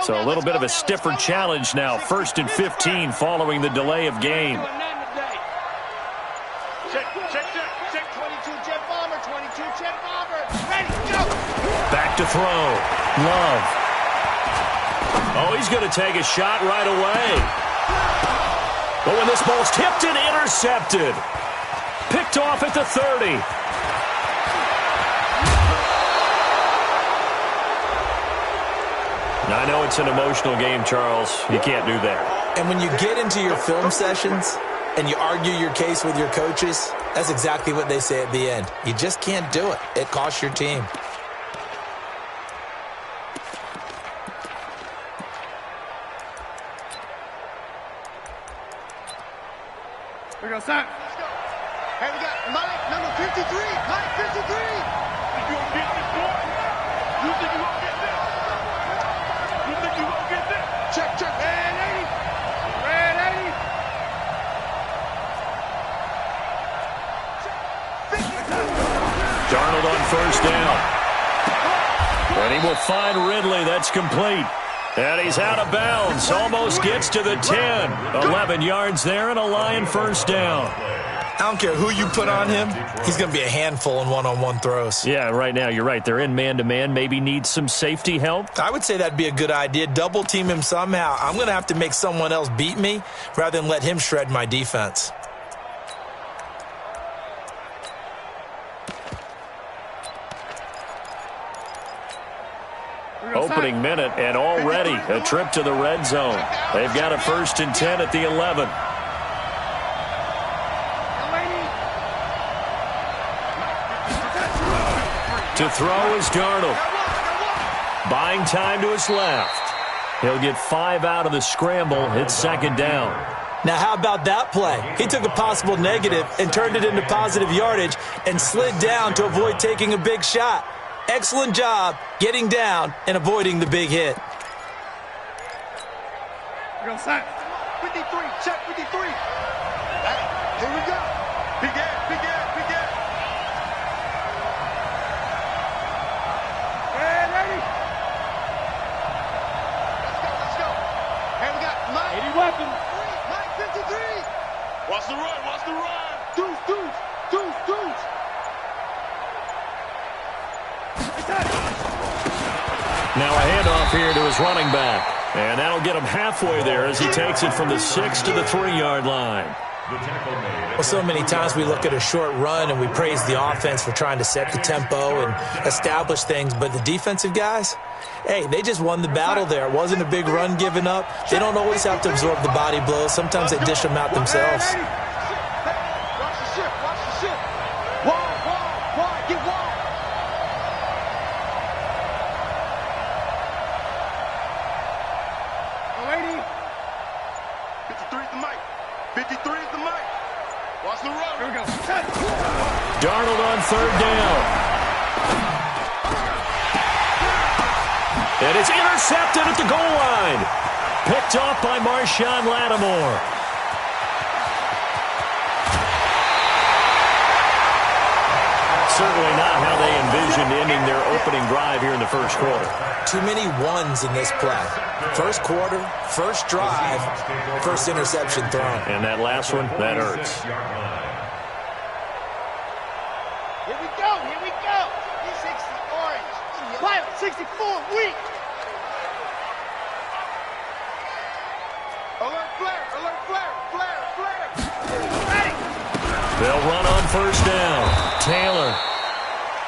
So a little bit of a stiffer challenge now. 1st and 15 following the delay of game. Back to throw. Love. Oh, he's going to take a shot right away. But when this ball's tipped and intercepted. Picked off at the 30. I know it's an emotional game, Charles. You can't do that. And when you get into your film sessions and you argue your case with your coaches, that's exactly what they say at the end. You just can't do it. It costs your team. Here we go, son. Hey, we got Mike, number 53. Mike, 53. You gonna get this, boy? You think you gonna get this? You think you gonna get this? Check, check. Red 80. Red 80. Darnold on 1st down. And he will find Ridley. That's complete. And he's out of bounds. Almost gets to the 10. 11 yards there and a Lion 1st down. I don't care who you put on him. He's going to be a handful in one-on-one throws. Yeah, right now, you're right. They're in man-to-man. Maybe need some safety help. I would say that'd be a good idea. Double team him somehow. I'm going to have to make someone else beat me rather than let him shred my defense. Opening minute, and already a trip to the red zone. They've got a 1st and 10 at the 11. To throw is Darnold. Buying time to his left. He'll get 5 out of the scramble. It's 2nd down. Now, how about that play? He took a possible negative and turned it into positive yardage and slid down to avoid taking a big shot. Excellent job getting down and avoiding the big hit. Here we go, son. 53, check 53. Hey, here we go. Big ass, big ass, big ass. Red 80. Let's go. Hey, we got Mike. 80 weapons. Mike 53. Watch the run, watch the run. Deuce, deuce, deuce, deuce. Now a handoff here to his running back. And that'll get him halfway there as he takes it from the 6 to the 3-yard line. Well, so many times we look at a short run and we praise the offense for trying to set the tempo and establish things. But the defensive guys, hey, they just won the battle there. It wasn't a big run given up. They don't always have to absorb the body blows. Sometimes they dish them out themselves. Watch the ship, watch the ship. Wide, get wide. Darnold on 3rd down. And it's intercepted at the goal line. Picked off by Marshawn Lattimore. Certainly not how they envisioned ending their opening drive here in the 1st quarter. Too many ones in this play. 1st quarter, 1st drive, 1st interception thrown. And that last one, that hurts. Here we go, here we go. 60 orange. Pilot 64 weak. Alert flare, alert flare, flare, flare. Ready. They'll run on 1st down. Taylor.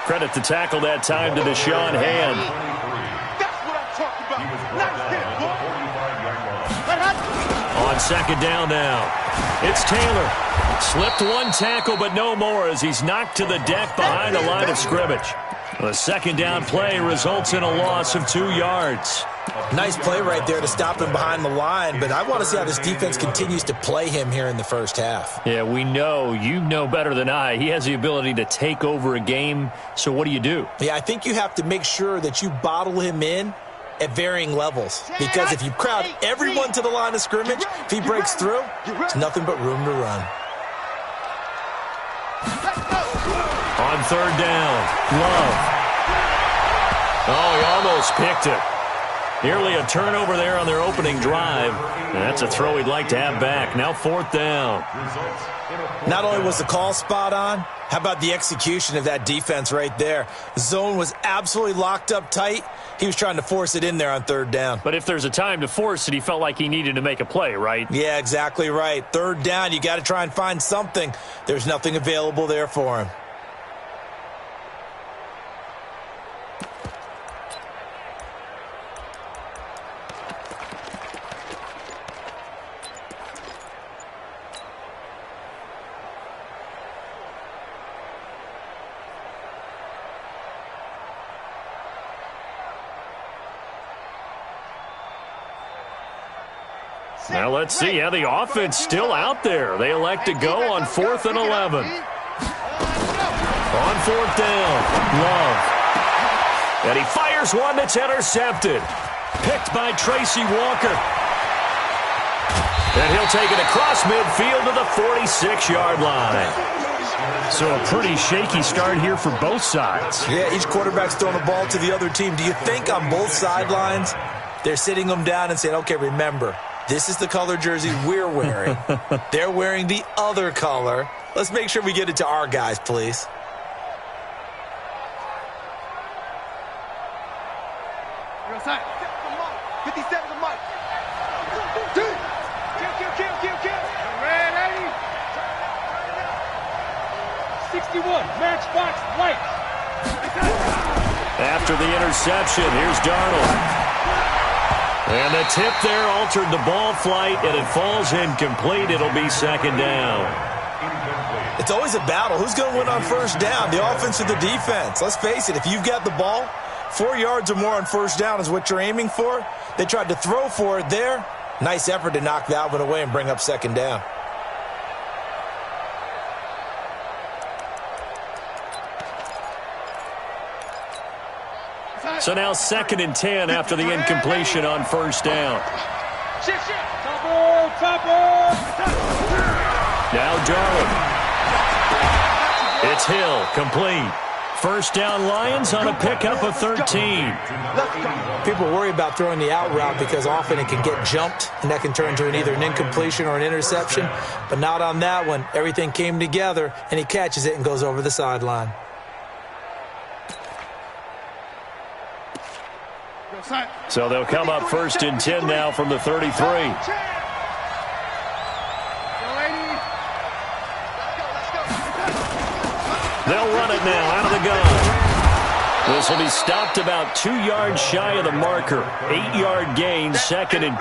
Credit the tackle that time to Deshaun Hand. That's what I'm talking about. Nice hit, boy. On 2nd down now. It's Taylor. Slipped one tackle, but no more as he's knocked to the deck behind the line of scrimmage. The 2nd down play results in a loss of 2 yards. Nice play right there to stop him behind the line, but I want to see how this defense continues to play him here in the 1st half. Yeah, we know. You know better than I. He has the ability to take over a game, so what do you do? Yeah, I think you have to make sure that you bottle him in at varying levels, because if you crowd everyone to the line of scrimmage, if he breaks through, there's nothing but room to run. On 3rd down, Love. Oh, he almost picked it. Nearly a turnover there on their opening drive. And that's a throw he'd like to have back. Now 4th down. Not only was the call spot on, how about the execution of that defense right there? The zone was absolutely locked up tight. He was trying to force it in there on 3rd down. But if there's a time to force it, he felt like he needed to make a play, right? Yeah, exactly right. 3rd down, you got to try and find something. There's nothing available there for him. Now let's see how the offense still out there. They elect to go on 4th and 11. On 4th down, Love. And he fires one that's intercepted. Picked by Tracy Walker. And he'll take it across midfield to the 46-yard line. So a pretty shaky start here for both sides. Yeah, each quarterback's throwing the ball to the other team. Do you think on both sidelines they're sitting them down and saying, okay, remember, this is the color jersey we're wearing. They're wearing the other color. Let's make sure we get it to our guys, please. Real side. 57 to Mike. Kill. Ready. 61. Matchbox White. After the interception, here's Darnold. And the tip there altered the ball flight, and it falls incomplete. It'll be 2nd down. It's always a battle. Who's going to win on 1st down, the offense or the defense? Let's face it, if you've got the ball, 4 yards or more on 1st down is what you're aiming for. They tried to throw for it there. Nice effort to knock that one away and bring up 2nd down. So now 2nd and 10 after the incompletion on 1st down. Now Darnold. It's Hill, complete. 1st down Lions on a pickup of 13. People worry about throwing the out route because often it can get jumped, and that can turn into either an incompletion or an interception. But not on that one. Everything came together, and he catches it and goes over the sideline. So they'll come up 1st and 10 now from the 33. They'll run it now out of the gun. This will be stopped about 2 yards shy of the marker. 8-yard gain, 2nd and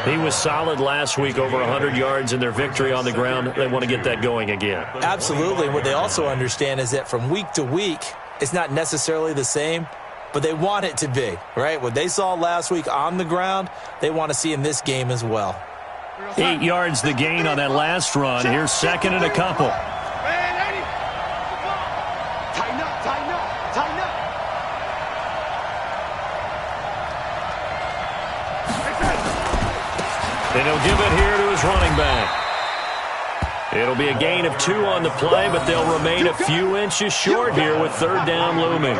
2. He was solid last week, over 100 yards in their victory on the ground. They want to get that going again. Absolutely. What they also understand is that from week to week, it's not necessarily the same, but they want it to be, right? What they saw last week on the ground, they want to see in this game as well. 8 yards the gain on that last run. Here's 2nd and a couple. And he'll give it here to his running back. It'll be a gain of 2 on the play, but they'll remain a few inches short here with 3rd down looming.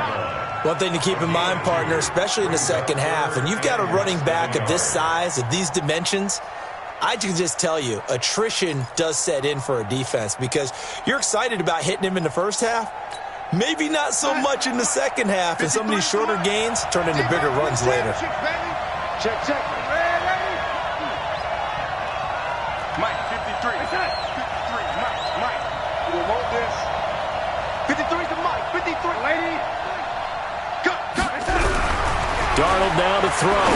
One thing to keep in mind, partner, especially in the second half, and you've got a running back of this size, of these dimensions, I can just tell you, attrition does set in for a defense because you're excited about hitting him in the first half, maybe not so much in the second half, and some of these shorter gains turn into bigger runs later. Check. Mike, 53. 53, Mike. You will hold this. 53 to Mike. 53. Lady. Go. Darnold now to throw.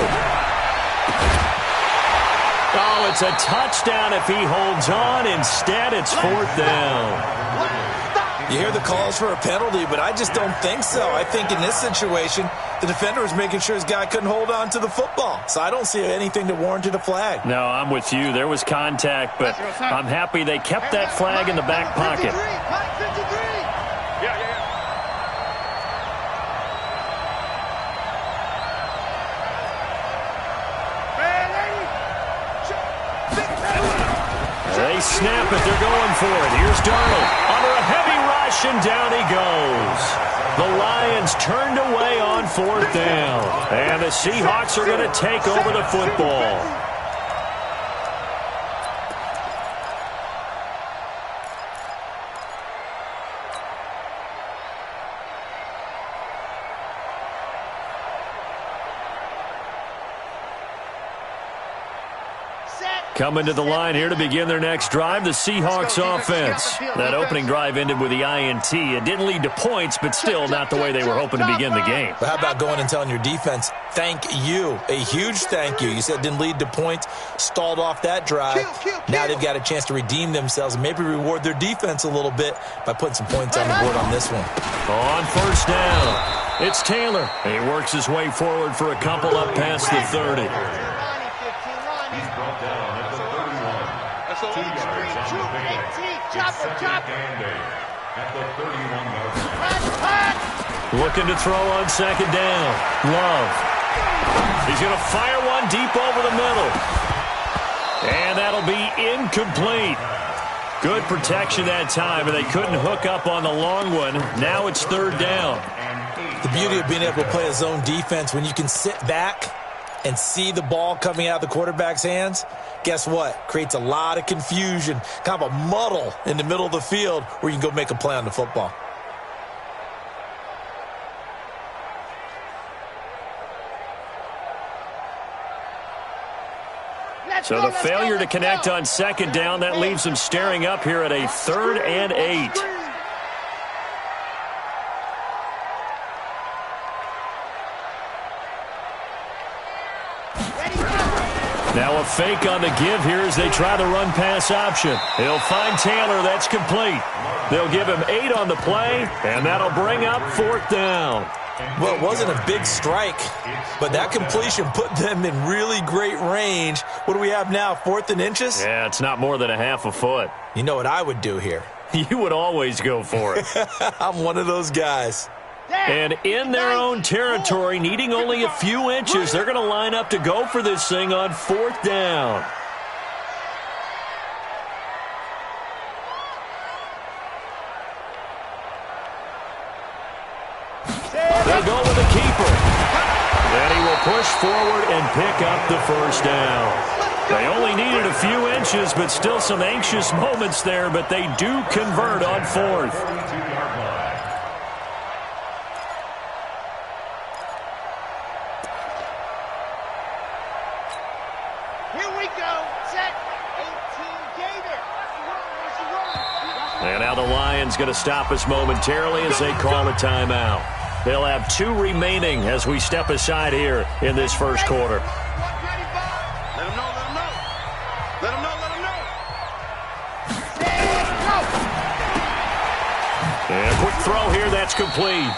Oh, it's a touchdown if he holds on. Instead, it's 4th down. You hear the calls for a penalty, but I just don't think so. I think in this situation, the defender was making sure his guy couldn't hold on to the football. So I don't see anything that warranted a flag. No, I'm with you. There was contact, but I'm happy they kept that flag in the back pocket. They snap it. They're going for it. Here's Darnold under a heavy rush, and down he goes. The Lions turned away on 4th down. And the Seahawks are going to take over the football. Coming to the line here to begin their next drive, the Seahawks offense. That opening drive ended with the INT. It didn't lead to points, but still not the way they were hoping to begin the game. But how about going and telling your defense, thank you, a huge thank you. You said it didn't lead to points, stalled off that drive. Now they've got a chance to redeem themselves and maybe reward their defense a little bit by putting some points on the board on this one. On 1st down, it's Taylor. He works his way forward for a couple up past the 30. Looking to throw on 2nd down. Love. He's going to fire one deep over the middle. And that'll be incomplete. Good protection that time, and they couldn't hook up on the long one. Now it's 3rd down. The beauty of being able to play a zone defense, when you can sit back and see the ball coming out of the quarterback's hands, guess what? Creates a lot of confusion, kind of a muddle in the middle of the field where you can go make a play on the football. So the failure to connect on 2nd down, that leaves them staring up here at a 3rd and 8. Now a fake on the give here as they try the run-pass option. He'll find Taylor. That's complete. They'll give him 8 on the play, and that'll bring up 4th down. Well, it wasn't a big strike, but that completion put them in really great range. What do we have now, 4th and inches? Yeah, it's not more than a half a foot. You know what I would do here? You would always go for it. I'm one of those guys. And in their own territory, needing only a few inches, they're going to line up to go for this thing on 4th down. They'll go with the keeper. And he will push forward and pick up the 1st down. They only needed a few inches, but still some anxious moments there, but they do convert on 4th. And now the Lions going to stop us momentarily as they call a timeout. They'll have 2 remaining as we step aside here in this 1st quarter. And a quick throw here, that's complete.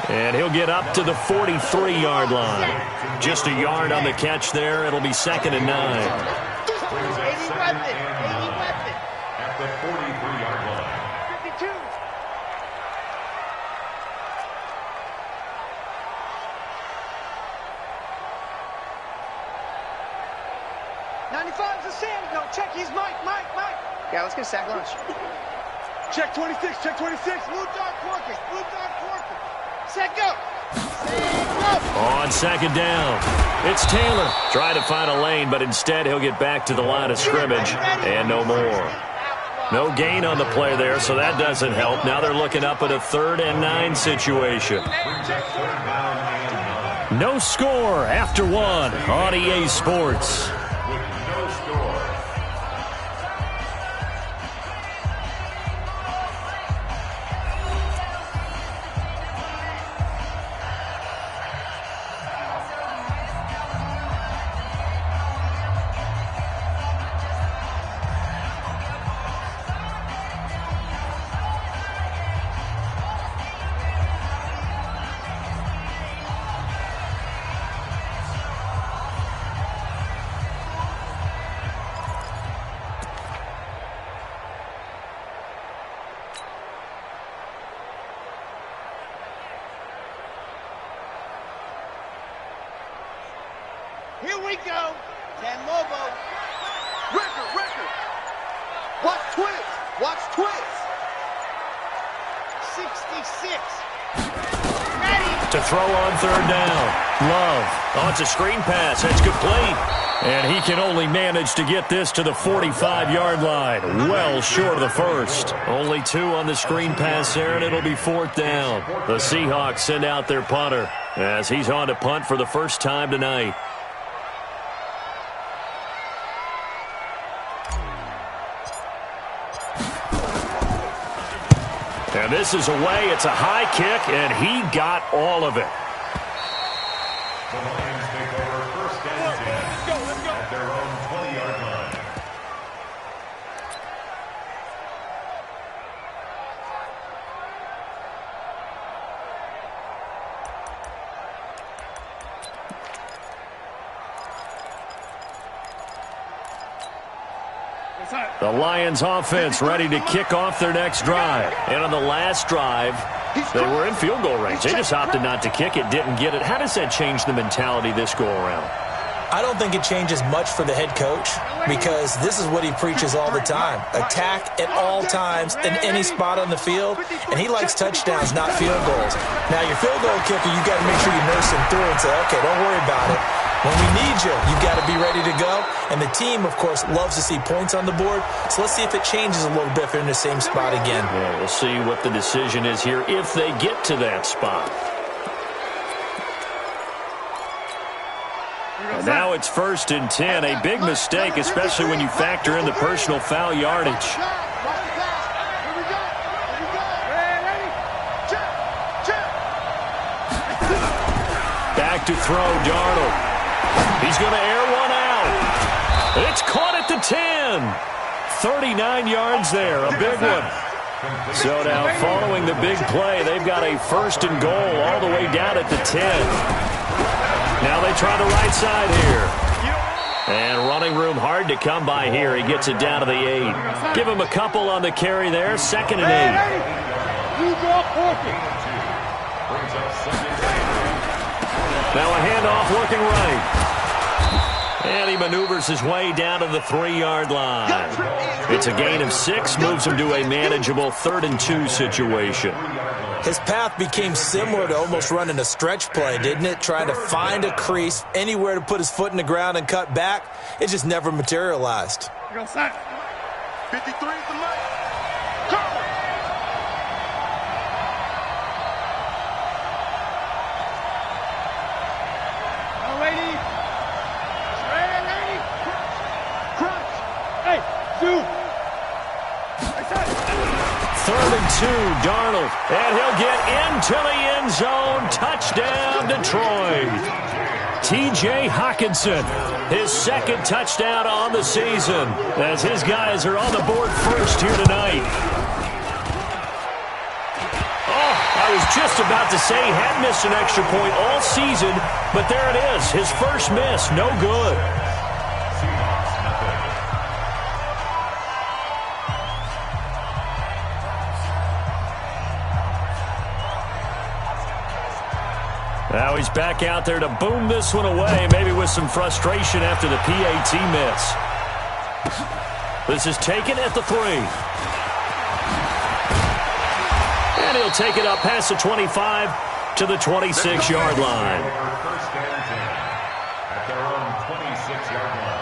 And he'll get up to the 43-yard line. Just a yard on the catch there. It'll be 2nd and 9. At the 43-yard line. 52. '95's a Sam. No, check. He's Mike. Yeah, let's get a sack lunch. Check 26. Check 26. Blue dog Corker. Blue dog Corker. Set go. On 2nd down, it's Taylor. Trying to find a lane, but instead he'll get back to the line of scrimmage and no more. No gain on the play there, so that doesn't help. Now they're looking up at a 3rd and 9 situation. No score after 1 on EA Sports. Here we go. 10 Lobo. Record. Watch twist. 66. Ready. To throw on third down. Love. Oh, it's a screen pass. That's complete. And he can only manage to get this to the 45-yard line. Well short of the first. Only 2 on the screen pass there, and it'll be 4th down. The Seahawks send out their punter as he's on to punt for the first time tonight. And this is away. It's a high kick, and he got all of it. The Lions take over 1st and 10 at their own 20-yard line. The Lions offense ready to kick off their next drive. And on the last drive, they were in field goal range. They just opted not to kick it, didn't get it. How does that change the mentality this go around? I don't think it changes much for the head coach because this is what he preaches all the time. Attack at all times in any spot on the field, and he likes touchdowns, not field goals. Now, your field goal kicker, you got to make sure you nurse him through and say, okay, don't worry about it. When we need you, you've got to be ready to go. And the team, of course, loves to see points on the board. So let's see if it changes a little bit if they're in the same spot again. Yeah, we'll see what the decision is here if they get to that spot. And now it's 1st and 10. A big mistake, especially when you factor in the personal foul yardage. Back to throw, Darnold. He's going to air one out. It's caught at the 10. 39 yards there, a big one. So now following the big play, they've got a 1st and goal all the way down at the 10. Now they try the right side here. And running room hard to come by here. He gets it down to the 8. Give him a couple on the carry there. 2nd and 8. Now a handoff looking right. And he maneuvers his way down to the 3-yard line. It's a gain of 6, moves him to a manageable 3rd and 2 situation. His path became similar to almost running a stretch play, didn't it? Trying to find a crease, anywhere to put his foot in the ground and cut back. It just never materialized. Go, son. 53 is the mic. Cover. No, lady. Straight, lady. Crunch. Hey, dude. Hey, son. 3rd and 2, Darnold. And he'll get into the end zone. Touchdown, Detroit. T.J. Hockenson, his 2nd touchdown on the season, as his guys are on the board first here tonight. Oh, I was just about to say he had missed an extra point all season, but there it is, his first miss, no good. Now he's back out there to boom this one away, maybe with some frustration after the PAT miss. This is taken at the 3. And he'll take it up past the 25 to the 26-yard line. 1st and 10 at their own 26-yard line.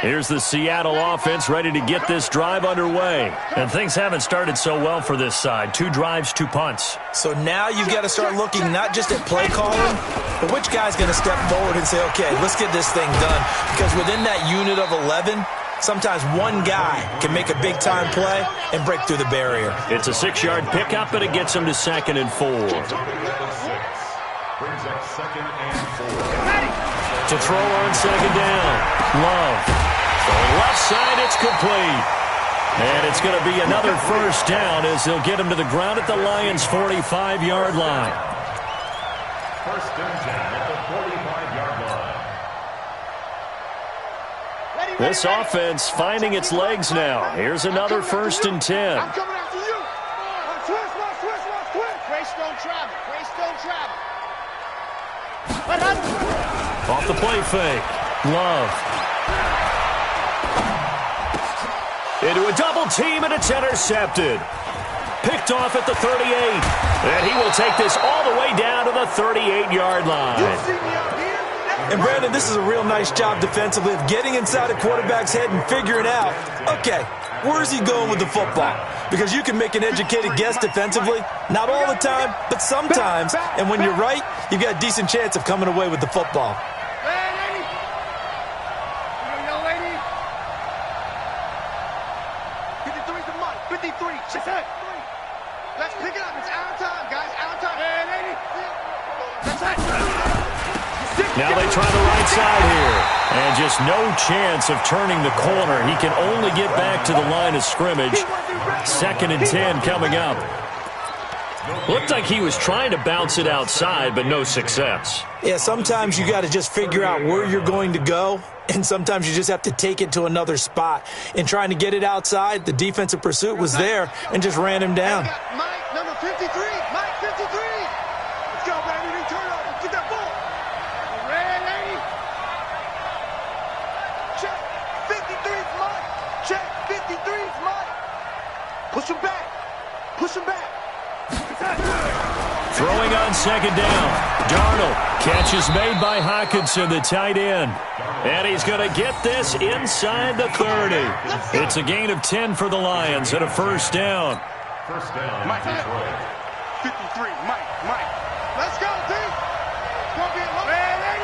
Here's the Seattle offense ready to get this drive underway. And things haven't started so well for this side. 2 drives, 2 punts. So now you've got to start looking not just at play calling, but which guy's going to step forward and say, okay, let's get this thing done. Because within that unit of 11, sometimes one guy can make a big-time play and break through the barrier. It's a 6-yard pickup, and it gets him to 2nd and 4. Brings up 2nd and 4. To throw on 2nd down. Love. Going left side, it's complete. And it's going to be another first down as they'll get him to the ground at the Lions' 45-yard line. First and 10 at the 45-yard line. This offense finding its legs now. Here's another first and 10. I'm coming after you. Twist. Grace don't travel. Off the play fake. Love. Into a double team, and it's intercepted. Picked off at the 38. And he will take this all the way down to the 38-yard line. And, Brandon, this is a real nice job defensively of getting inside a quarterback's head and figuring out, okay, where's he going with the football? Because you can make an educated guess defensively. Not all the time, but sometimes. And when you're right, you've got a decent chance of coming away with the football. Let's pick it up. It's out of time, guys. Out of time. Now they try the right side here. And just no chance of turning the corner. He can only get back to the line of scrimmage. Second and 10 coming up. Looked like he was trying to bounce it outside, but no success. Yeah, sometimes you got to just figure out where you're going to go, and sometimes you just have to take it to another spot. In trying to get it outside, the defensive pursuit was there and just ran him down. Mike, number 53. Mike, 53. Let's go, baby. Big turnover. Get that ball. Ready? Check. 53's Mike. Check. 53's Mike. Push him back. Throwing on second down. Darnold. Catch is made by Hockenson, the tight end. And he's going to get this inside the 30. It's a gain of 10 for the Lions and a first down. First down, Mike. Detroit. 53. Mike. Let's go, D. It's going to be a long day.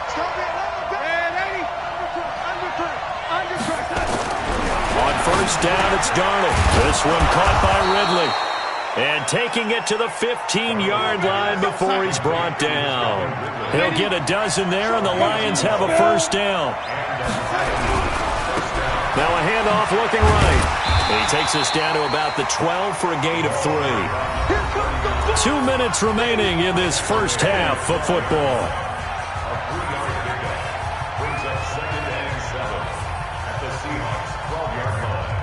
It's going to be a long day. Under pressure. On first down, it's Darnold. This one caught by Ridley. And taking it to the 15-yard line before he's brought down. He'll get a dozen there, and the Lions have a first down. Now a handoff looking right. And he takes us down to about the 12 for a gain of 3. 2 minutes remaining in this first half of football. A 3-yard pickup brings up second and 7 at the Seahawks' 12-yard line.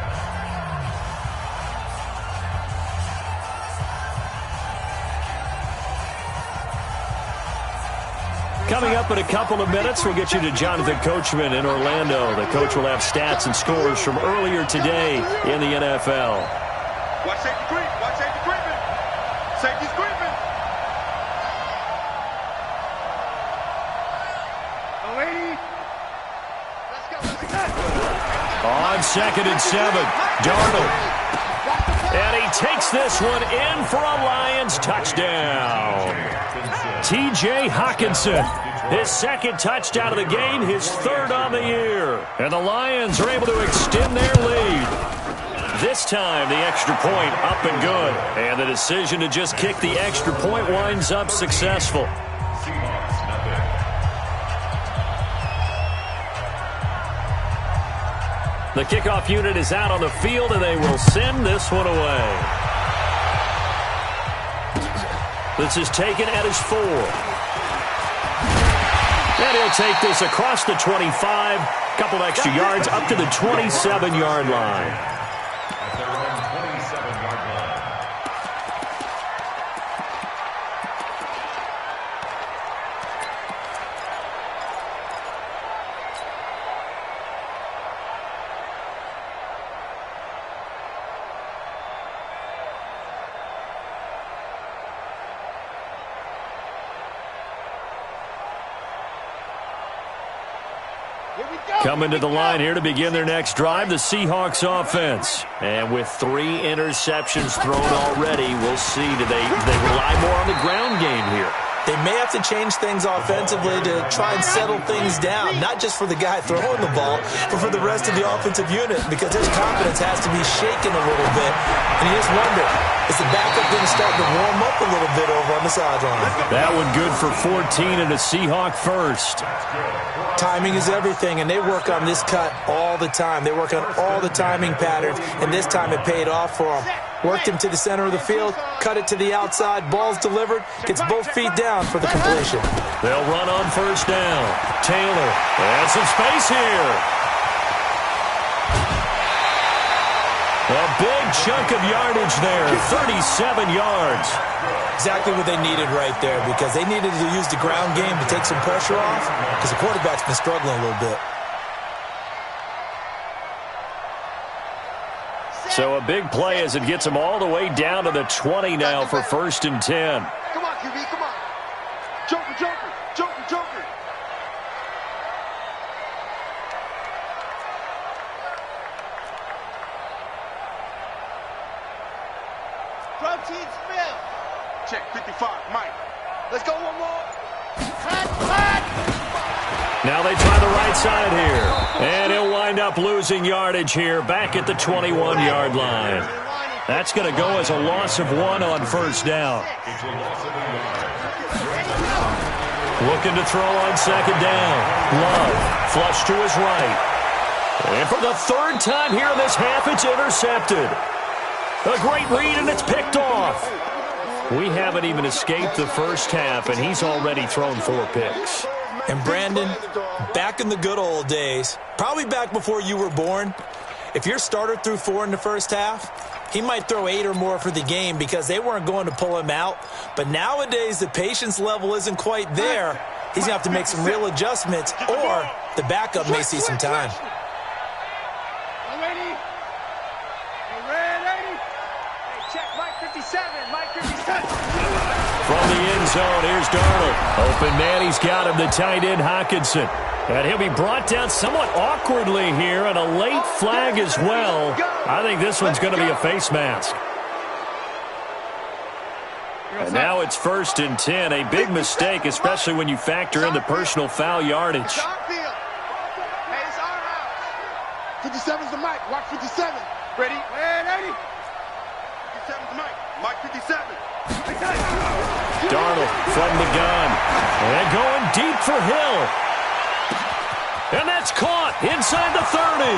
Coming up in a couple of minutes, we'll get you to Jonathan Coachman in Orlando. The coach will have stats and scores from earlier today in the NFL. Watch safety creep. Safety's creeping. Lady. Let's go. On second and 7, Darnold. And he takes this one in for a Lions touchdown. T.J. Hockenson, his second touchdown of the game, his third on the year. And the Lions are able to extend their lead. This time, the extra point up and good. And the decision to just kick the extra point winds up successful. Seahawks, nothing. The kickoff unit is out on the field, and they will send this one away. This is taken at his 4. And he'll take this across the 25, couple extra yards up to the 27-yard line. At their own 27-yard line. Coming to the line here to begin their next drive, the Seahawks offense. And with 3 interceptions thrown already, we'll see. Do they rely more on the ground game here? They may have to change things offensively to try and settle things down, not just for the guy throwing the ball, but for the rest of the offensive unit, because his confidence has to be shaken a little bit. And you just wonder, Is the backup going to start to warm up a little bit over on the sideline? That one good for 14 and a Seahawk first. Timing is everything, and they work on this cut all the time. They work on all the timing patterns, and this time it paid off for them. Worked him to the center of the field, cut it to the outside, ball's delivered, gets both feet down for the completion. They'll run on first down. Taylor, and some space here. A big chunk of yardage there, 37 yards. Exactly what they needed right there, because they needed to use the ground game to take some pressure off, because the quarterback's been struggling a little bit. So a big play as it gets them all the way down to the 20 now for 1st and 10. Come on, QB, come on. Joker, Joker, Joker, Joker. Protein spill. Check 55, Mike. Let's go one more. Cut. Now they try the right side here. And he'll wind up losing yardage here back at the 21-yard line. That's going to go as a loss of 1 on first down. Looking to throw on second down. Love, flush to his right. And for the 3rd time here in this half, it's intercepted. A great read, and it's picked off. We haven't even escaped the first half, and he's already thrown 4 picks. And Brandon, back in the good old days, probably back before you were born, if your starter threw 4 in the first half, he might throw 8 or more for the game because they weren't going to pull him out. But nowadays, the patience level isn't quite there. He's going to have to make some real adjustments, or the backup may see some time. From the end zone, here's Darnold. Open man, he's got him, the tight end, Hockenson. And he'll be brought down somewhat awkwardly here, and a late flag as well. I think this one's going to be a face mask. And now it's 1st and 10, a big mistake, especially when you factor in the personal foul yardage. Hey, it's our house. 57's the mic. Watch 57. Ready? And 80. 57's the mic. Mike 57. Darnold from the gun. And going deep for Hill. And that's caught inside the 30.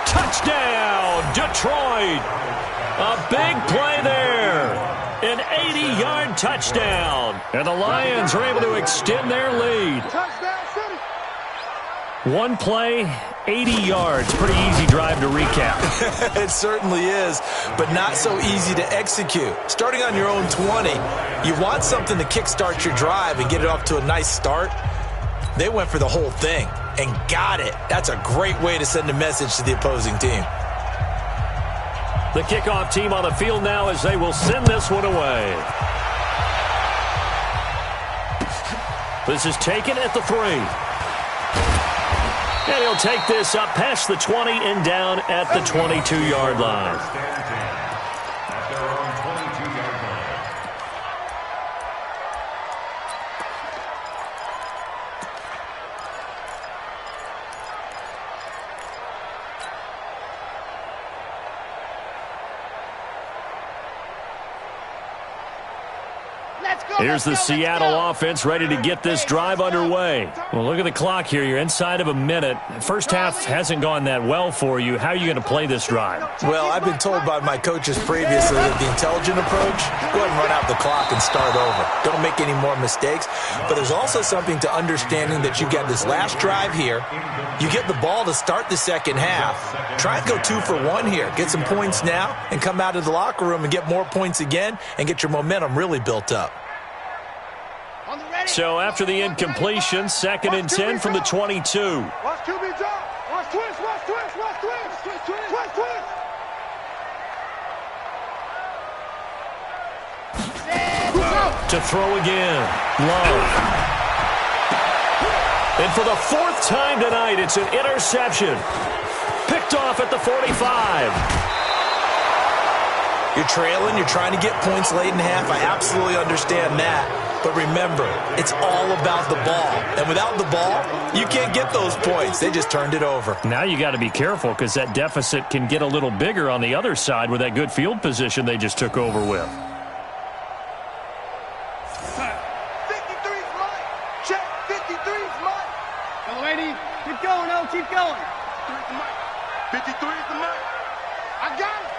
Touchdown, Detroit. A big play there. An 80-yard touchdown. And the Lions are able to extend their lead. Touchdown City. One play, 80 yards. Pretty easy drive to recap. It certainly is, but not so easy to execute. Starting on your own 20, you want something to kickstart your drive and get it off to a nice start. They went for the whole thing and got it. That's a great way to send a message to the opposing team. The kickoff team on the field now as they will send this one away. This is taken at the 3. And he'll take this up past the 20 and down at the 22-yard line. At their own 22-yard line. Here's the Seattle offense ready to get this drive underway. Well, look at the clock here. You're inside of a minute. First half hasn't gone that well for you. How are you going to play this drive? Well, I've been told by my coaches previously that the intelligent approach, go ahead and run out the clock and start over. Don't make any more mistakes. But there's also something to understanding that you got this last drive here. You get the ball to start the second half. Try and go 2 for 1 here. Get some points now and come out of the locker room and get more points again and get your momentum really built up. So after the incompletion, 2nd and 10 from the 22. Watch QB drop. Watch twist. Watch twist. Watch twist. Twist, twist. Twist, twist. To throw again. Love. And for the 4th time tonight, it's an interception. Picked off at the 45. You're trailing. You're trying to get points late in half. I absolutely understand that. But remember, it's all about the ball. And without the ball, you can't get those points. They just turned it over. Now you got to be careful because that deficit can get a little bigger on the other side with that good field position they just took over with. 53's mine. Check. 53's mine. Go, lady. Keep going, oh. Keep going. 53's the mic. 53's the mic. I got it.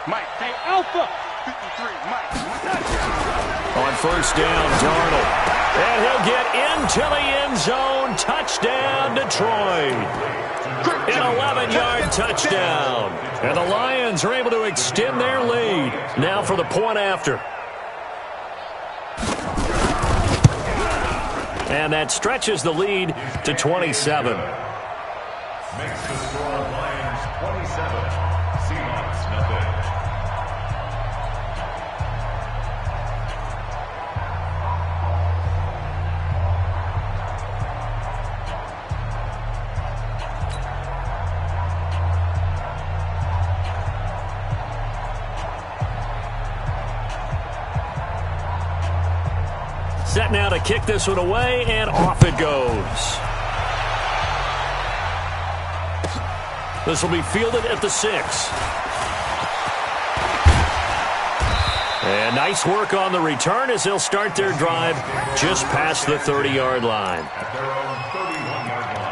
Mike. Hey, Alpha. 53, Mike. On first down, Darnold. And he'll get into the end zone. Touchdown, Detroit. An 11-yard touchdown. And the Lions are able to extend their lead. Now for the point after. And that stretches the lead to 27. Makes the score Lions 27. Seahawks nothing. Set now to kick this one away, and off it goes. This will be fielded at the 6. And nice work on the return as they'll start their drive just past the 30-yard line. At their own 31-yard line.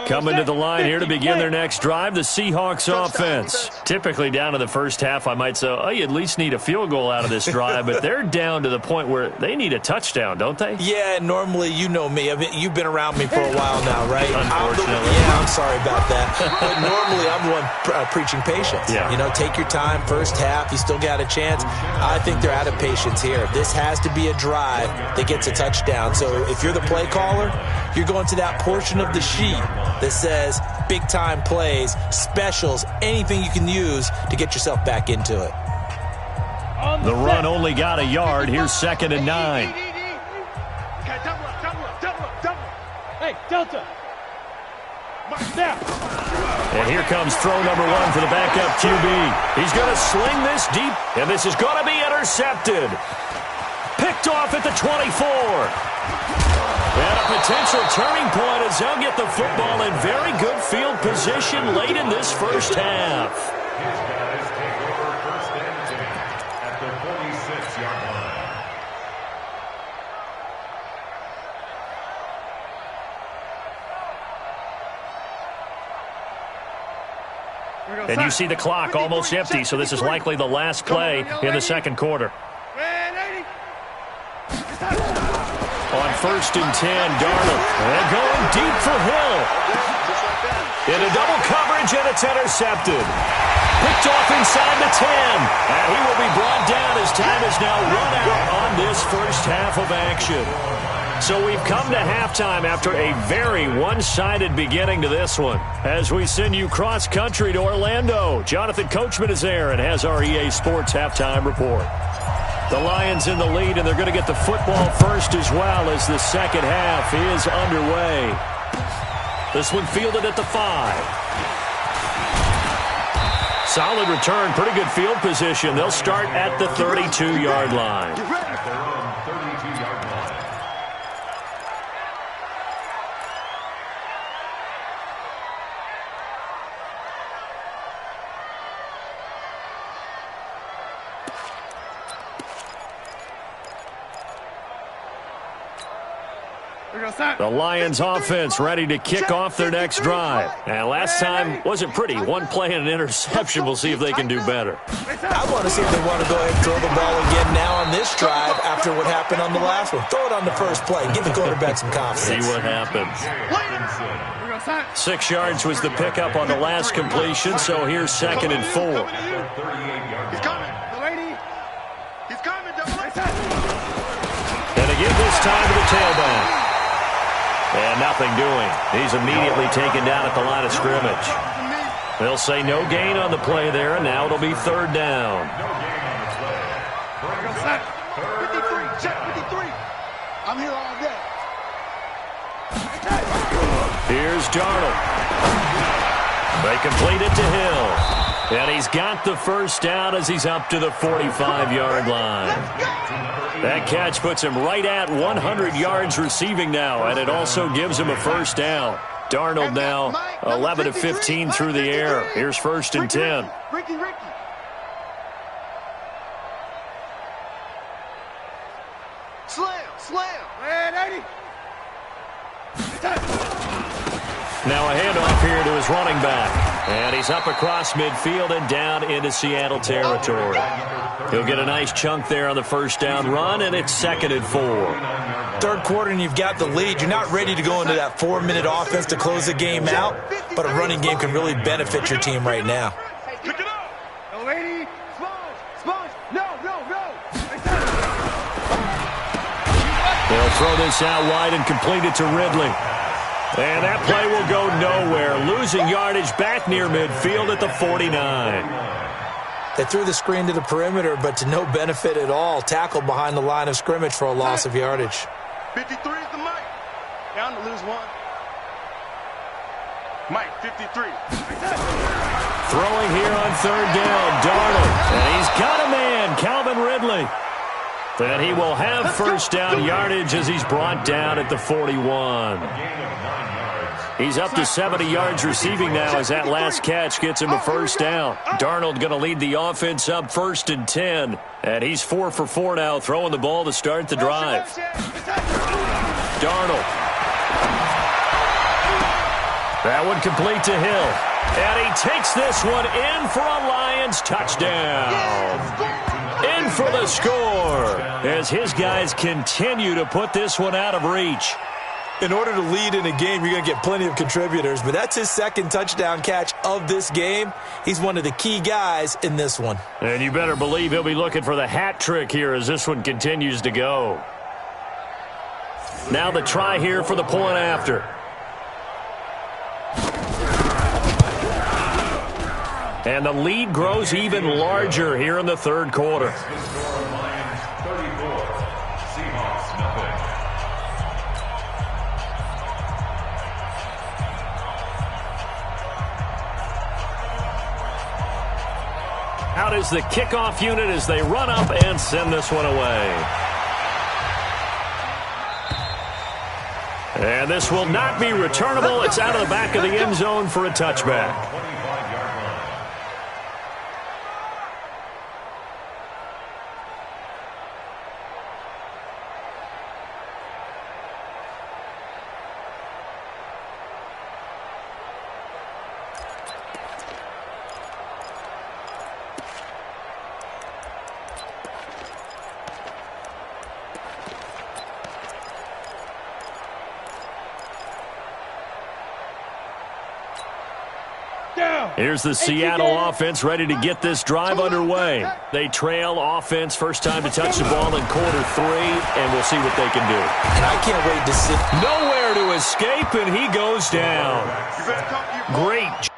Coming to the line here to begin their next drive, the Seahawks offense. Typically down to the first half, I might say, oh, you at least need a field goal out of this drive, but they're down to the point where they need a touchdown, don't they? Yeah, normally, you know me. I mean, you've been around me for a while now, right? Unfortunately. I'm sorry about that. But normally, I'm the one preaching patience. Yeah. You know, take your time, first half, you still got a chance. I think they're out of patience here. This has to be a drive that gets a touchdown. So if you're the play caller, you're going to that portion of the sheet that says big-time plays, specials, anything you can use to get yourself back into it. The run only got a yard. Here's 2nd and 9. Okay, double up. Hey, Delta. Now. And here comes throw number 1 for the backup QB. He's going to sling this deep, and this is going to be intercepted. Picked off at the 24. And a potential turning point as they'll get the football in very good field position late in this first half. His guys take over first and 10 at the 46-yard line. And you see the clock almost empty, so this is likely the last play in the second quarter. On 1st and 10, Darnold. And going deep for Hill. Into double coverage, and it's intercepted. Picked off inside the 10. And he will be brought down as time is now run out on this first half of action. So we've come to halftime after a very one-sided beginning to this one. As we send you cross-country to Orlando, Jonathan Coachman is there and has our EA Sports halftime report. The Lions in the lead, and they're going to get the football first as well as the second half is underway. This one fielded at the 5. Solid return, pretty good field position. They'll start at the 32-yard line. At their own 32-yard line. The Lions offense ready to kick off their next drive. And last time wasn't pretty. One play and an interception. We'll see if they can do better. I want to see if they want to go ahead and throw the ball again now on this drive after what happened on the last one. Throw it on the first play. Give the quarterback some confidence. See what happens. 6 yards was the pickup on the last completion, so here's 2nd and 4. He's coming. He's coming. And they give this time to the tailback. And nothing doing. He's immediately taken down at the line of scrimmage. They'll say no gain on the play there, and now it'll be 3rd down. 53, check 53. I'm here all day. Here's Darnold. They complete it to Hill. And he's got the first down as he's up to the 45-yard line. That catch puts him right at 100 yards receiving now, and it also gives him a first down. Darnold now 11 of 15 through the air. Here's 1st and 10. Ricky. Slam. Man, 80. Now a handoff here to his running back. And he's up across midfield and down into Seattle territory. He'll get a nice chunk there on the first down run, and it's 2nd and 4. Third quarter, and you've got the lead. You're not ready to go into that 4-minute offense to close the game out, but a running game can really benefit your team right now. Pick it up. No, 80. Sponge. No. They'll throw this out wide and complete it to Ridley. And that play will go nowhere. Losing yardage back near midfield at the 49. They threw the screen to the perimeter, but to no benefit at all. Tackled behind the line of scrimmage for a loss of yardage. 53 is the Mike. Down to lose 1. Mike, 53. Throwing here on 3rd down, Darnold. And he's got a man, Calvin Ridley. And he will have first down yardage as he's brought down at the 41. He's up to 70 yards receiving now as that last catch gets him a first down. Darnold going to lead the offense up 1st and 10. And he's 4 for 4 now, throwing the ball to start the drive. Darnold. That one complete to Hill. And he takes this one in for a Lions touchdown. In for the score as his guys continue to put this one out of reach. In order to lead in a game, you're going to get plenty of contributors, but that's his 2nd touchdown catch of this game. He's one of the key guys in this one. And you better believe he'll be looking for the hat trick here as this one continues to go. Now the try here for the point after. And the lead grows even larger here in the 3rd quarter. Out is the kickoff unit as they run up and send this one away. And this will not be returnable. It's out of the back of the end zone for a touchback. Here's the Seattle offense ready to get this drive underway. They trail offense first time to touch the ball in quarter 3, and we'll see what they can do. And I can't wait to see. Nowhere to escape, and he goes down. Great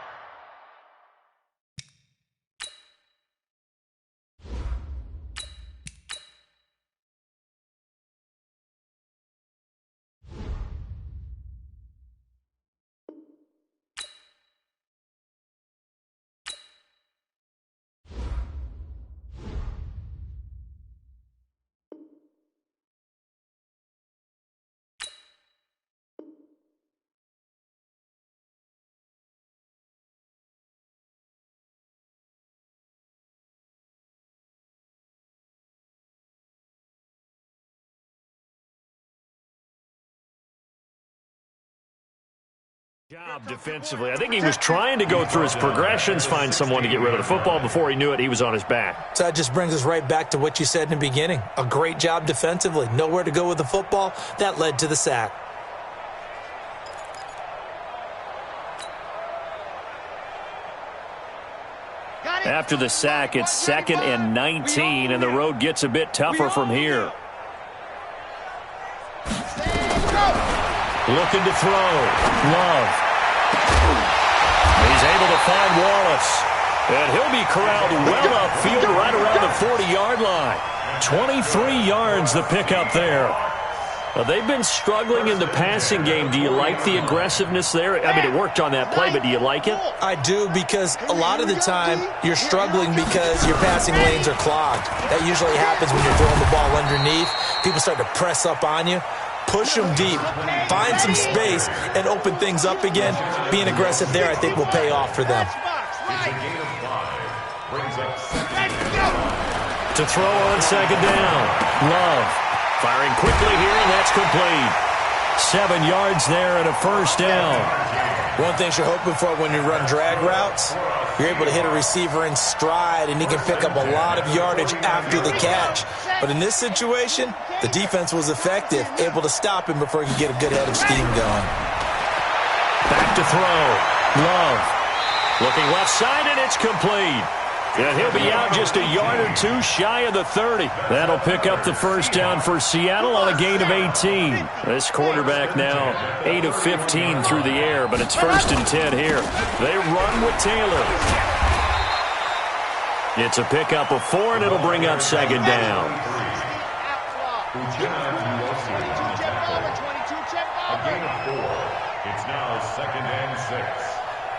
Job defensively. I think he was trying to go through his progressions, find someone to get rid of the football. Before he knew it, he was on his back. So that just brings us right back to what you said in the beginning. A great job defensively. Nowhere to go with the football. That led to the sack. After the sack, it's 2nd and 19, and the road gets a bit tougher from here. Looking to throw. Love. He's able to find Wallace. And he'll be corralled well upfield right around the 40-yard line. 23 yards the pickup there. They've been struggling in the passing game. Do you like the aggressiveness there? I mean, it worked on that play, but do you like it? I do, because a lot of the time you're struggling because your passing lanes are clogged. That usually happens when you're throwing the ball underneath. People start to press up on you. Push them deep, find some space, and open things up again. Being aggressive there, I think, will pay off for them. To throw on 2nd down. Love. Firing quickly here, and that's complete. 7 yards there and a 1st down. One thing you're hoping for when you run drag routes, you're able to hit a receiver in stride, and he can pick up a lot of yardage after the catch. But in this situation, the defense was effective, able to stop him before he could get a good head of steam going. Back to throw. Love. Looking left side, and it's complete. And he'll be out just a yard or two shy of the 30. That'll pick up the 1st down for Seattle on a gain of 18. This quarterback now 8 of 15 through the air, but it's 1st and 10 here. They run with Taylor. It's a pickup of 4, and it'll bring up 2nd down. A gain of 4. It's now 2nd and 6.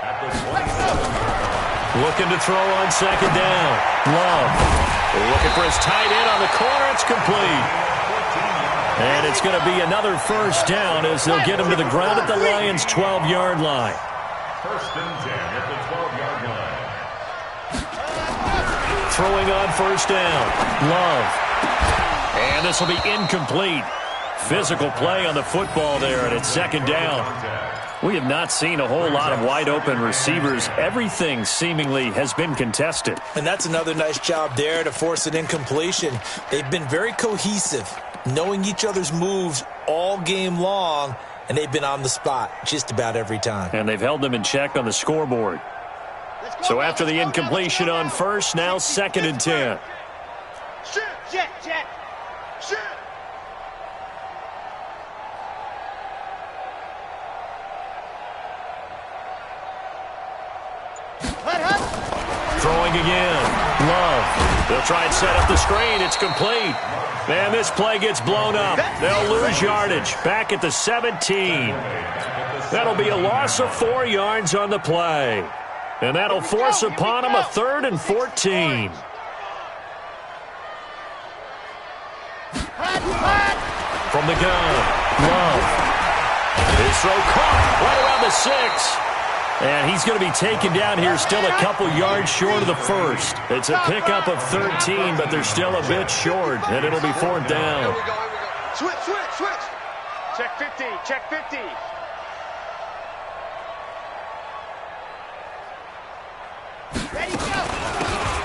At the 27-yard. Looking to throw on 2nd down. Love. Looking for his tight end on the corner. It's complete. And it's going to be another 1st down as they'll get him to the ground at the Lions' 12-yard line. 1st and 10 at the 12-yard line. Throwing on 1st down. Love. And this will be incomplete. Physical play on the football there, and it's 2nd down. We have not seen a whole lot of wide-open receivers. Everything seemingly has been contested. And that's another nice job there to force an incompletion. They've been very cohesive, knowing each other's moves all game long, and they've been on the spot just about every time. And they've held them in check on the scoreboard. So after the incompletion on 1st, now 2nd and 10. Shoot, jet, shoot. Throwing again. Love. They'll try and set up the screen. It's complete. Man, this play gets blown up. They'll lose yardage. Back at the 17. That'll be a loss of 4 yards on the play. And that'll force upon them a 3rd and 14. From the gun. Love. His throw caught right around the 6. And he's going to be taken down here, still a couple yards short of the 1st. It's a pickup of 13, but they're still a bit short, and it'll be 4th down. Switch. Check 50, check 50. Ready, go.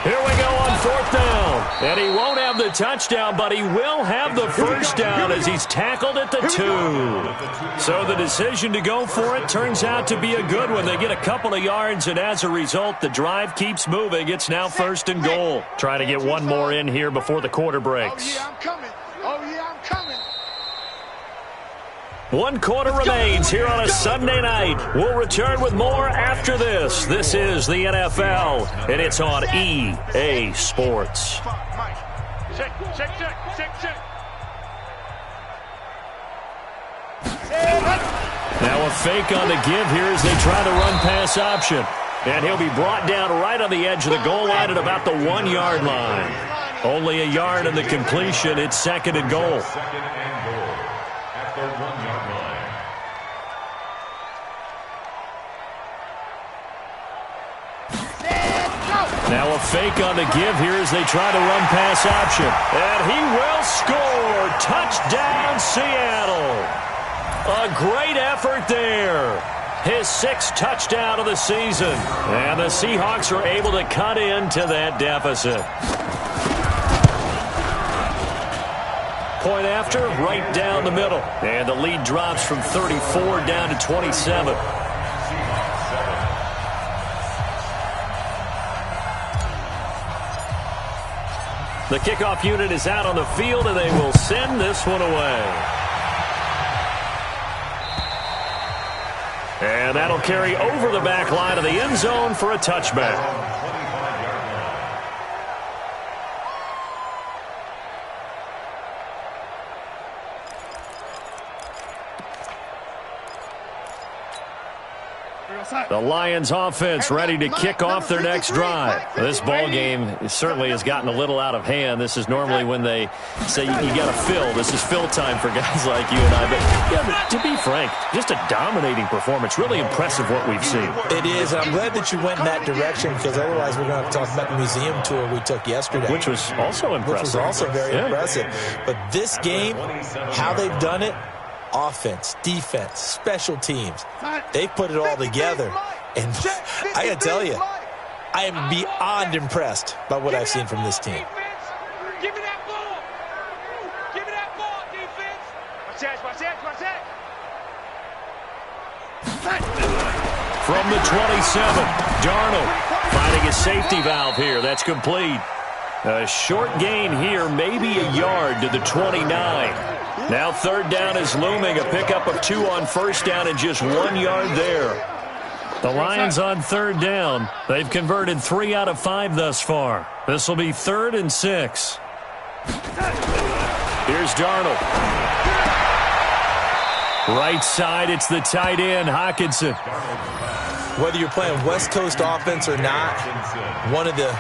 Here we go on 4th down. And he won't have the touchdown, but he will have the 1st down as he's tackled at the 2. So the decision to go for it turns out to be a good one. They get a couple of yards, and as a result, the drive keeps moving. It's now 1st and goal. Trying to get one more in here before the quarter breaks. Oh, yeah, I'm coming. 1 quarter remains here on a Sunday night. We'll return with more after this. This is the NFL, and it's on EA Sports. Check. Now a fake on the give here as they try the run-pass option. And he'll be brought down right on the edge of the goal line at about the 1-yard line. Only a yard in the completion. It's 2nd and goal. 2nd and goal at the 1-yard line. Now a fake on the give here as they try to run pass option. And he will score. Touchdown, Seattle. A great effort there. his 6th touchdown of the season. And the Seahawks are able to cut into that deficit. Point after, right down the middle. And the lead drops from 34 down to 27. The kickoff unit is out on the field, and they will send this one away. And that'll carry over the back line of the end zone for a touchback. The Lions offense ready to kick off their next drive. This ball game certainly has gotten a little out of hand. This is normally when they say you got to fill. This is fill time for guys like you and I. But to be frank, just a dominating performance. Really impressive what we've seen. It is. I'm glad that you went in that direction, because otherwise we're going to have to talk about the museum tour we took yesterday. Which was also impressive. Which was also very impressive. But this game, how they've done it, offense, defense, special teams, they put it all together. And I got to tell you, I am beyond impressed by what I've seen from this team. Give me that ball. Give me that ball, defense. Watch that. From the 27, Darnold finding a safety valve here. That's complete. A short gain here, maybe a yard to the 29. Now 3rd down is looming. A pickup of 2 on 1st down and just 1 yard there. The Lions on 3rd down. They've converted 3 out of 5 thus far. This will be 3rd and 6. Here's Darnold. Right side, it's the tight end, Hockenson. Whether you're playing West Coast offense or not, one of the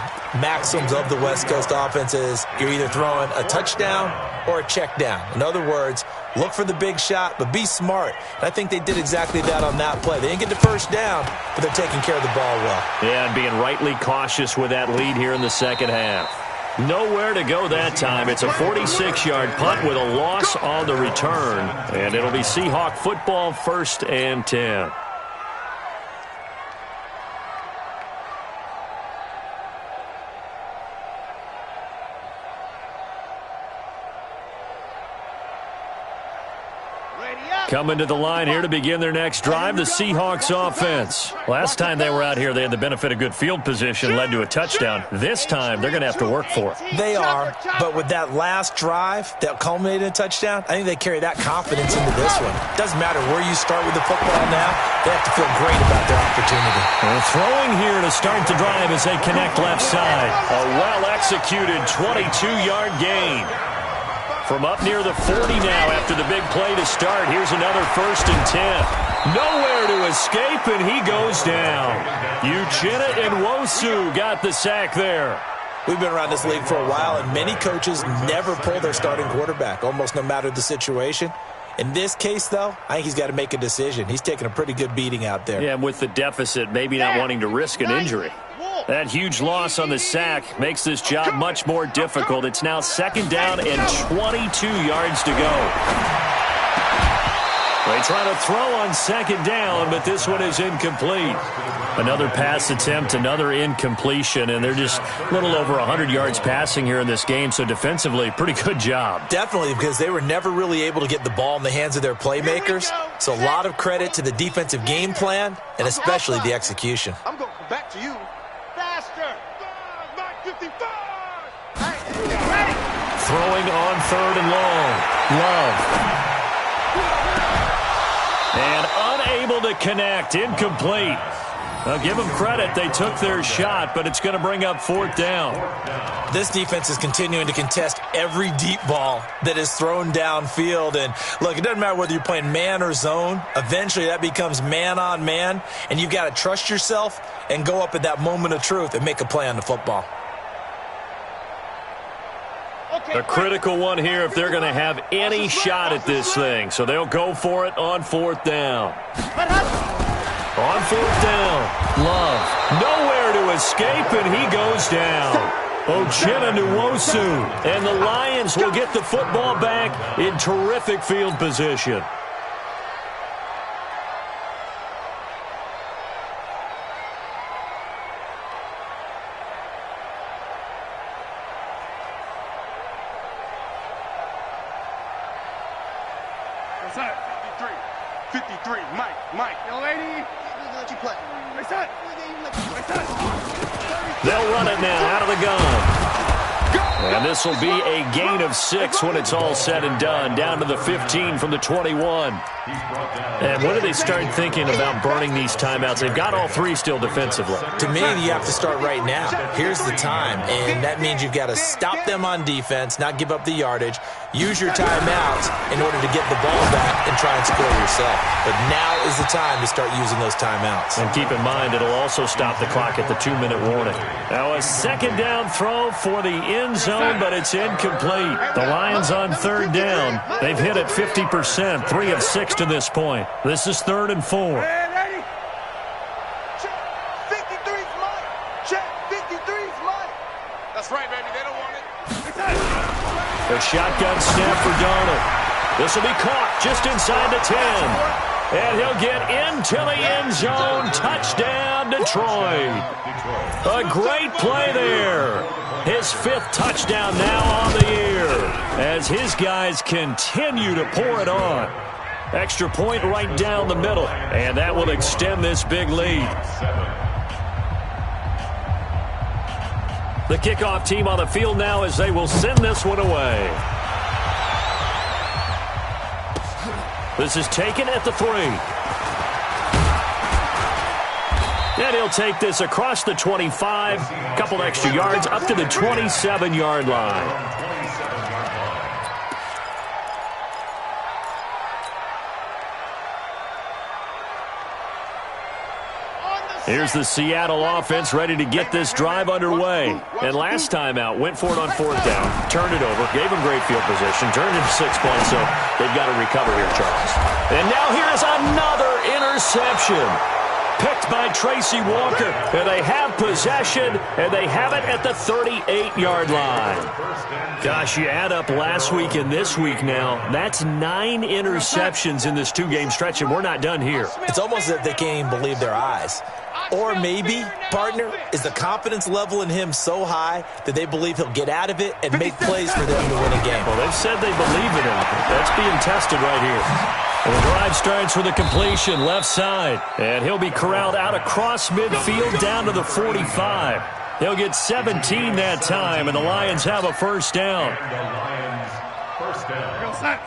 maxims of the West Coast offense is you're either throwing a touchdown or a check down. In other words, look for the big shot, but be smart. And I think they did exactly that on that play. They didn't get the 1st down, but they're taking care of the ball well. Yeah, and being rightly cautious with that lead here in the 2nd half. Nowhere to go that time. It's a 46-yard punt with a loss on the return. And it'll be Seahawk football, 1st and 10. Coming to the line here to begin their next drive, the Seahawks offense. Last time they were out here, they had the benefit of good field position, led to a touchdown. This time, they're going to have to work for it. They are, but with that last drive that culminated in a touchdown, I think they carry that confidence into this one. Doesn't matter where you start with the football now, they have to feel great about their opportunity. They're throwing here to start the drive as they connect left side. A well-executed 22-yard gain. From up near the 40 now after the big play to start. Here's another 1st and 10. Nowhere to escape, and he goes down. Uchenna and Nwosu got the sack there. We've been around this league for a while, and many coaches never pull their starting quarterback, almost no matter the situation. In this case, though, I think he's got to make a decision. He's taking a pretty good beating out there. Yeah, and with the deficit, maybe not wanting to risk an injury. That huge loss on the sack makes this job much more difficult. It's now 2nd down and 22 yards to go. They try to throw on 2nd down, but this one is incomplete. Another pass attempt, another incompletion, and they're just a little over 100 yards passing here in this game, so defensively, pretty good job. Definitely, because they were never really able to get the ball in the hands of their playmakers, so a lot of credit to the defensive game plan and especially the execution. I'm going to come back to you. Faster. 55. Throwing on 3rd and long. Love. And unable to connect. Incomplete. I'll give them credit. They took their shot, but it's going to bring up 4th down. This defense is continuing to contest every deep ball that is thrown downfield. And, look, it doesn't matter whether you're playing man or zone. Eventually, that becomes man on man, and you've got to trust yourself and go up at that moment of truth and make a play on the football. A critical one here if they're going to have any shot at this thing. So they'll go for it on 4th down. On 4th down, Love. Nowhere to escape, and he goes down. Uchenna Nwosu. And the Lions will get the football back in terrific field position. Set. 53. Mike. Young lady. Let you play. Set. They'll run it now out of the gun. And this will be a gain of 6 when it's all said and done. Down to the 15 from the 21. And when do they start thinking about burning these timeouts? They've got all 3 still defensively. To me, you have to start right now. Here's the time, and that means you've got to stop them on defense, not give up the yardage, use your timeouts in order to get the ball back and try and score yourself. But now is the time to start using those timeouts. And keep in mind, it'll also stop the clock at the 2-minute warning. Now a second down throw for the end zone, but it's incomplete. The Lions on third down. They've hit it 50%, 3 of 6 to this point. This is 3rd and 4. Ready? Check. 53's mine. Check. 53's mine. That's right, baby. They don't want it. A shotgun snap for Darnold. This will be caught just inside the 10. And he'll get into the end zone. Touchdown, Detroit. A great play there. His 5th touchdown now on the year as his guys continue to pour it on. Extra point right down the middle, and that will extend this big lead. The kickoff team on the field now as they will send this one away. This is taken at the 3. And he'll take this across the 25, couple extra yards up to the 27-yard line. Here's the Seattle offense ready to get this drive underway. And last time out, went for it on 4th down, turned it over, gave them great field position, turned into 6 points, so they've got to recover here, Charles. And now here's another interception. Picked by Tracy Walker. And they have possession, and they have it at the 38-yard line. Gosh, you add up last week and this week now, that's 9 interceptions in this 2-game stretch, and we're not done here. It's almost as if they can't even believe their eyes. Or maybe, partner, is the confidence level in him so high that they believe he'll get out of it and make plays for them to win a game. Well, they've said they believe in him. That's being tested right here. And the drive starts with a completion left side. And he'll be corralled out across midfield down to the 45. He'll get 17 that time, and the Lions have a first down. Go, set.